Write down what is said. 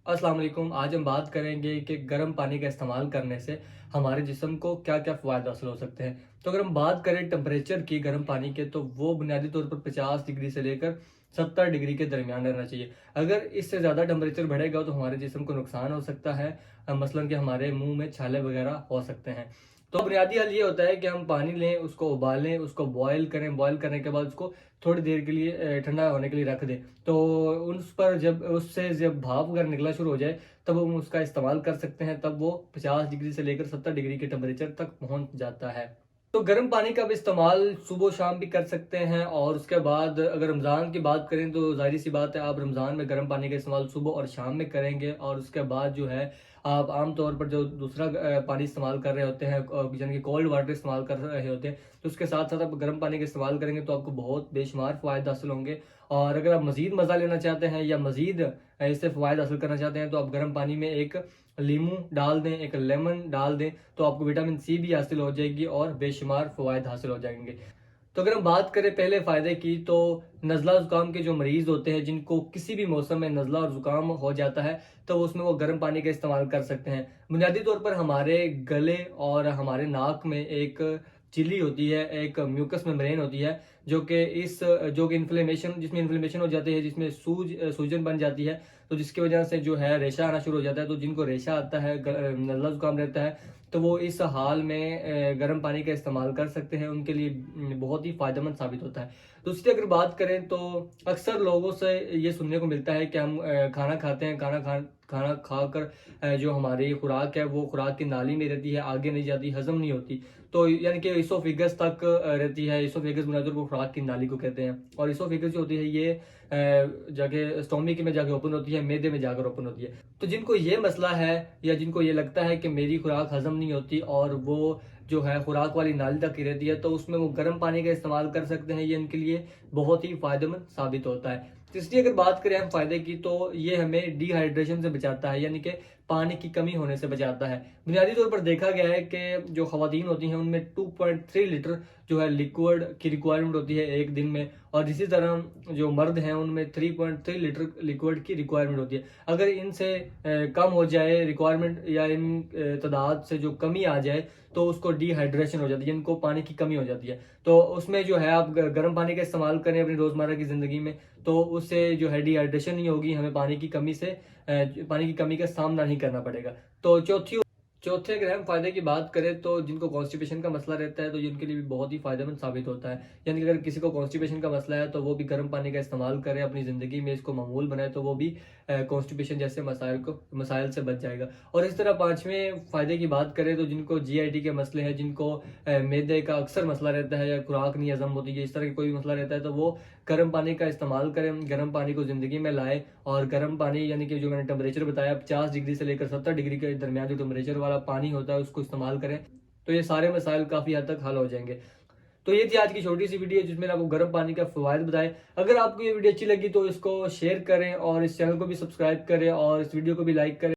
अस्सलाम वालेकुम। आज हम बात करेंगे कि गर्म पानी का इस्तेमाल करने से हमारे जिस्म को क्या-क्या फ़वायद हासिल हो सकते हैं। तो अगर हम बात करें टेम्परेचर की गर्म पानी के, तो वो बुनियादी तौर पर 50 डिग्री से लेकर 70 डिग्री के दरमियान रहना चाहिए। अगर इससे ज़्यादा टेम्परेचर बढ़ेगा तो हमारे जिस्म को नुकसान हो सकता है। मसलन कि हमारे मुँह में छाले वगैरह हो सकते हैं। तो बुनियादी हल ये होता है कि हम पानी लें, उसको उबालें, उसको बॉयल करें, बॉयल करने के बाद उसको थोड़ी देर के लिए ठंडा होने के लिए रख दें। तो उस पर जब उससे जब भाप अगर निकलना शुरू हो जाए, तब हम उसका इस्तेमाल कर सकते हैं। तब वो 50 डिग्री से लेकर 70 डिग्री के टेम्परेचर तक पहुंच जाता है। तो गर्म पानी का भी इस्तेमाल सुबह शाम भी कर सकते हैं। और उसके बाद अगर रमज़ान की बात करें तो ज़ाहिर सी बात है, आप रमज़ान में गर्म पानी का इस्तेमाल सुबह और शाम में करेंगे। और उसके बाद जो है, आप आम तौर पर जो दूसरा पानी इस्तेमाल कर रहे होते हैं, यानी कि कोल्ड वाटर इस्तेमाल कर रहे होते हैं, तो उसके साथ साथ आप गर्म पानी का इस्तेमाल करेंगे तो आपको बहुत बेशुमार फ़वायद हासिल होंगे। और अगर आप मज़ीद मज़ा लेना चाहते हैं या मज़ीद इससे फ़वायद हासिल करना चाहते हैं, तो आप गर्म पानी में एक नींबू डाल दें, एक लेमन डाल दें, तो आपको विटामिन सी भी हासिल हो जाएगी और बेशुमार फ़वायद हासिल हो जाएंगे। तो अगर हम बात करें पहले फ़ायदे की, तो नज़ला ज़ुकाम के जो मरीज़ होते हैं, जिनको किसी भी मौसम में नज़ला और ज़ुकाम हो जाता है, तो उसमें वो गर्म पानी का इस्तेमाल कर सकते हैं। बुनियादी तौर पर हमारे गले और हमारे नाक में एक झिल्ली होती है, एक म्यूकस मेम्ब्रेन होती है, जो कि इन्फ्लेमेशन जिसमें इन्फ्लेमेशन हो जाती है, जिसमें सूजन बन जाती है, तो जिसकी वजह से जो है रेशा आना शुरू हो जाता है। तो जिनको रेशा आता है, नज़ला ज़ुकाम रहता है, तो वो इस हाल में गर्म पानी का इस्तेमाल कर सकते हैं। उनके लिए बहुत ही फ़ायदेमंद साबित होता है। दूसरी अगर बात करें तो अक्सर लोगों से ये सुनने को मिलता है कि हम खाना खाते हैं, खाना खाकर जो हमारी खुराक है, वो खुराक की नाली में रहती है, आगे नहीं जाती, हज़म नहीं होती। तो यानी कि इसोफेगस तक रहती है। इसोफेगस बुनियादी तौर पर खुराक की नाली को कहते हैं। और इसोफेगस जो होती है, ये जाके स्टोमक में जाके ओपन होती है, मैदे में जाकर ओपन होती है। तो जिनको ये मसला है, या जिनको ये लगता है कि मेरी खुराक हज़म नहीं होती और वो जो है खुराक वाली नाली तक ही रहती है, तो उसमें वो गर्म पानी का इस्तेमाल कर सकते हैं। ये इनके लिए बहुत ही फ़ायदेमंद साबित होता है। तीसरी अगर बात करें हम फ़ायदे की, तो ये हमें डिहाइड्रेशन से बचाता है, यानी कि पानी की कमी होने से बचाता है। बुनियादी तौर पर देखा गया है कि जो ख़वातीन होती हैं, उनमें 2.3 लीटर जो है लिक्विड की रिक्वायरमेंट होती है एक दिन में। और इसी तरह जो मर्द हैं, उनमें 3.3 लीटर लिक्विड की रिक्वायरमेंट होती है। अगर इनसे कम हो जाए रिक्वायरमेंट, या इन तादाद से जो कमी आ जाए, तो उसको डिहाइड्रेशन हो जाती है, इनको पानी की कमी हो जाती है। तो उसमें जो है, आप गर्म पानी का इस्तेमाल करें अपनी रोज़मर्रा की ज़िंदगी में, तो उससे जो है डिहाइड्रेशन नहीं होगी, हमें पानी की कमी का सामना नहीं करना पड़ेगा। तो चौथे अगर हम फ़ायदे की बात करें, तो जिनको कॉन्स्टिपेशन का मसला रहता है, तो जिनके लिए भी बहुत ही फ़ायदेमंद साबित होता है। यानी कि अगर किसी को कॉन्स्टिपेशन का मसला है, तो वो भी गर्म पानी का इस्तेमाल करे, अपनी ज़िंदगी में इसको मामूल बनाए, तो वो भी कॉन्स्टिपेशन जैसे मसाइल से बच जाएगा। और इस तरह पाँचवें फ़ायदे की बात करें, तो जिनको जीआईटी के मसले हैं, जिनको मैदे का अक्सर मसला रहता है, या खुराक नहीं हज़म होती है, इस तरह का कोई मसला रहता है, तो वो गर्म पानी का इस्तेमाल करें, गर्म पानी को ज़िंदगी में लाएँ। और गर्म पानी, यानी कि जो मैंने टेम्परेचर बताया, 50 डिग्री से लेकर 70 डिग्री के दरमियान जो टेम्परेचर वाला पानी होता है, उसको इस्तेमाल करें। तो ये सारे मसाइल काफ़ी हद तक हल हो जाएँगे। तो ये थी आज की छोटी सी वीडियो, जिसमें मैंने आपको गर्म पानी का फ़वायद बताए। अगर आपको ये वीडियो अच्छी लगी, तो इसको शेयर करें और इस चैनल को भी सब्सक्राइब करें और इस वीडियो को भी लाइक करें।